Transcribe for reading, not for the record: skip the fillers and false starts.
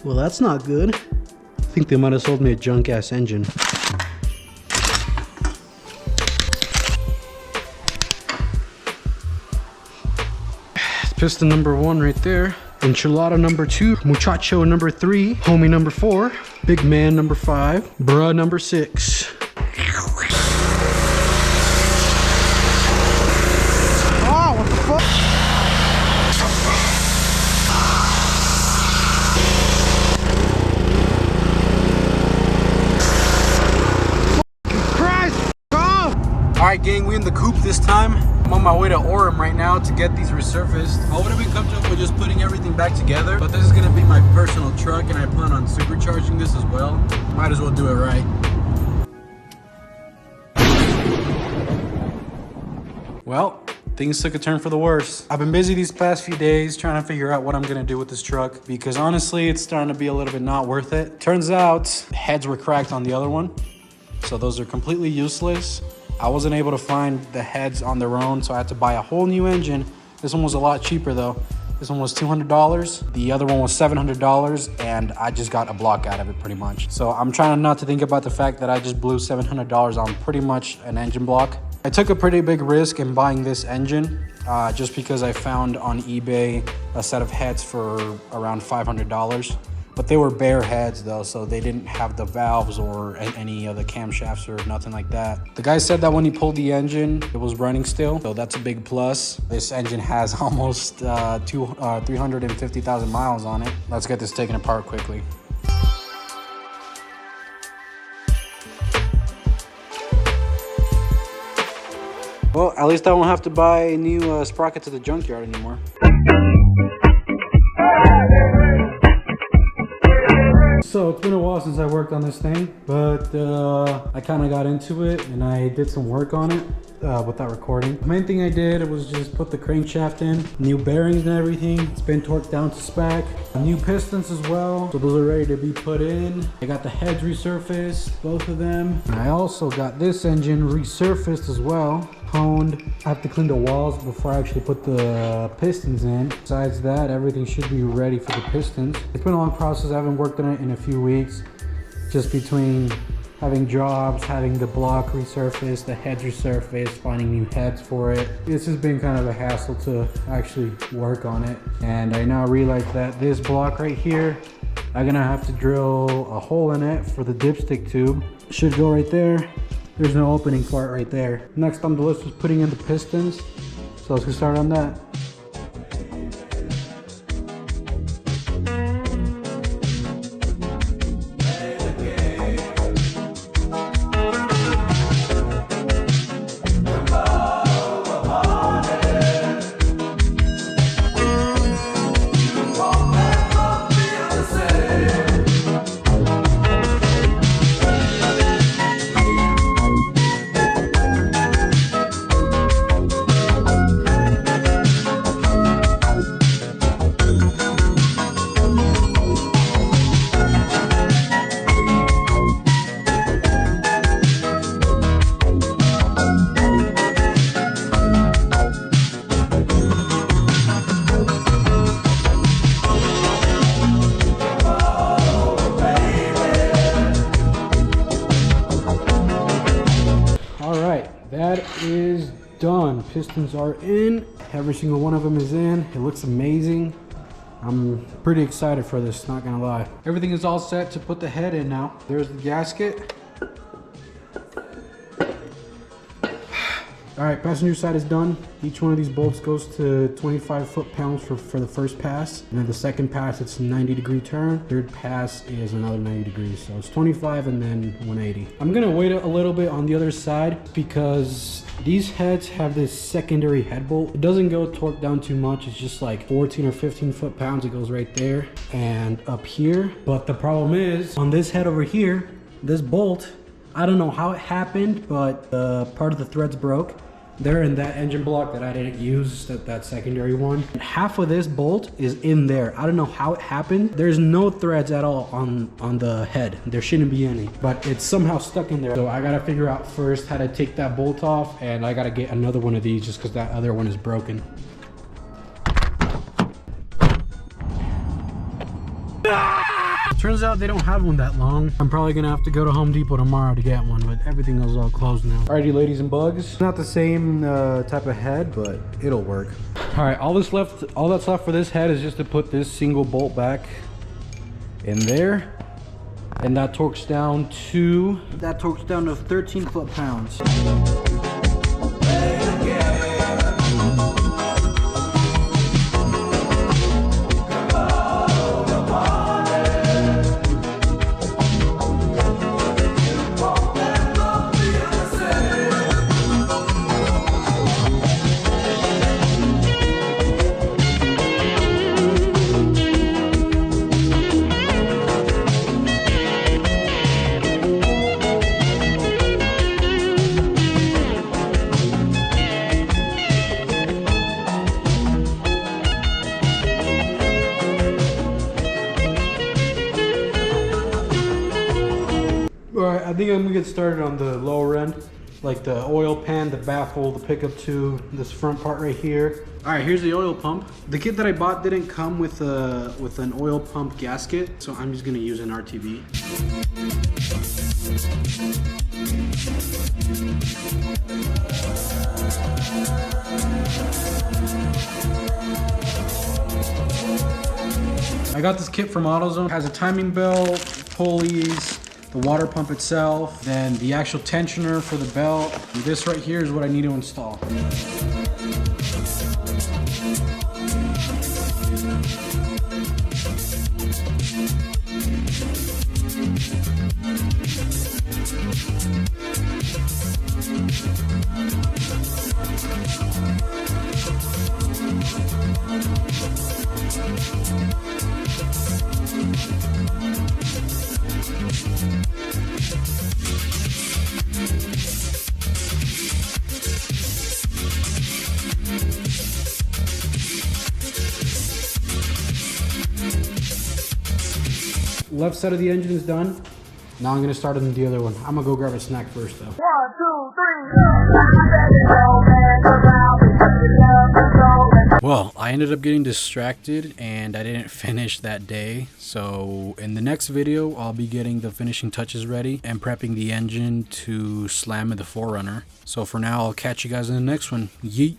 Well, that's not good. I think they might have sold me a junk ass engine. Piston number 1 right there. Enchilada number 2. Muchacho number 3. Homie number 4. Big man number 5. Bruh number 6. Oh, what the fuck? Christ! Oh! Alright gang, we in the coupe this time. I'm on my way to Orem right now to get these resurfaced. I would have been comfortable with just putting everything back together, but this is gonna be my personal truck and I plan on supercharging this as well. Might as well do it right. Well, things took a turn for the worse. I've been busy these past few days trying to figure out what I'm gonna do with this truck because honestly, it's starting to be a little bit not worth it. Turns out, heads were cracked on the other one, so those are completely useless. I wasn't able to find the heads on their own, so I had to buy a whole new engine. This one was a lot cheaper though. This one was $200. The other one was $700, and I just got a block out of it pretty much. So I'm trying not to think about the fact that I just blew $700 on pretty much an engine block. I took a pretty big risk in buying this engine just because I found on eBay a set of heads for around $500. But they were bare heads though, so they didn't have the valves or any of the camshafts or nothing like that. The guy said that when he pulled the engine, it was running still, so that's a big plus. This engine has almost 350,000 miles on it. Let's get this taken apart quickly. Well, at least I won't have to buy a new sprocket to the junkyard anymore. So it's been a while since I worked on this thing, but I kind of got into it and I did some work on it without recording. The main thing I did was just put the crankshaft in, new bearings and everything. It's been torqued down to spec, new pistons as well, so those are ready to be put in. I got the heads resurfaced, both of them. And I also got this engine resurfaced as well. Honed. I have to clean the walls before I actually put the pistons in. Besides that, everything should be ready for the pistons. It's been a long process. I haven't worked on it in a few weeks. Just between having jobs, having the block resurfaced, the heads resurfaced, finding new heads for it. This has been kind of a hassle to actually work on it. And I now realize that this block right here, I'm gonna have to drill a hole in it for the dipstick tube. Should go right there. There's no opening for it right there. Next on the list was putting in the pistons. So let's get started on that. That is done. Pistons are in. Every single one of them is in. It looks amazing. I'm pretty excited for this, not gonna lie. Everything is all set to put the head in now. There's the gasket. All right, passenger side is done. Each one of these bolts goes to 25 foot-pounds for the first pass. And then the second pass, it's a 90-degree turn. Third pass is another 90 degrees. So it's 25 and then 180. I'm gonna wait a little bit on the other side because these heads have this secondary head bolt. It doesn't go torqued down too much. It's just like 14 or 15 foot-pounds. It goes right there and up here. But the problem is on this head over here, this bolt, I don't know how it happened, but part of the threads broke. They're in that engine block that I didn't use, that secondary one. Half of this bolt is in there. I don't know how it happened. There's no threads at all on the head. There shouldn't be any, but it's somehow stuck in there. So I gotta figure out first how to take that bolt off, and I gotta get another one of these just because that other one is broken. Ah! Turns out they don't have one that long. I'm probably gonna have to go to Home Depot tomorrow to get one, but everything is all closed now. Alrighty, ladies and bugs. Not the same type of head, but it'll work. All right, all that's left for this head is just to put this single bolt back in there. And that torques down to 13 foot-pounds. Alright, I think I'm gonna get started on the lower end, like the oil pan, the baffle, the pickup tube, this front part right here. Alright, here's the oil pump. The kit that I bought didn't come with an oil pump gasket, so I'm just gonna use an RTV. I got this kit from AutoZone. It has a timing belt, pulleys, the water pump itself, then the actual tensioner for the belt. And this right here is what I need to install. Left side of the engine is done. Now I'm gonna start on the other one. I'm gonna go grab a snack first though. 1, 2, 3. Well, I ended up getting distracted and I didn't finish that day. So in the next video, I'll be getting the finishing touches ready and prepping the engine to slam in the 4Runner. So for now, I'll catch you guys in the next one. Yeet.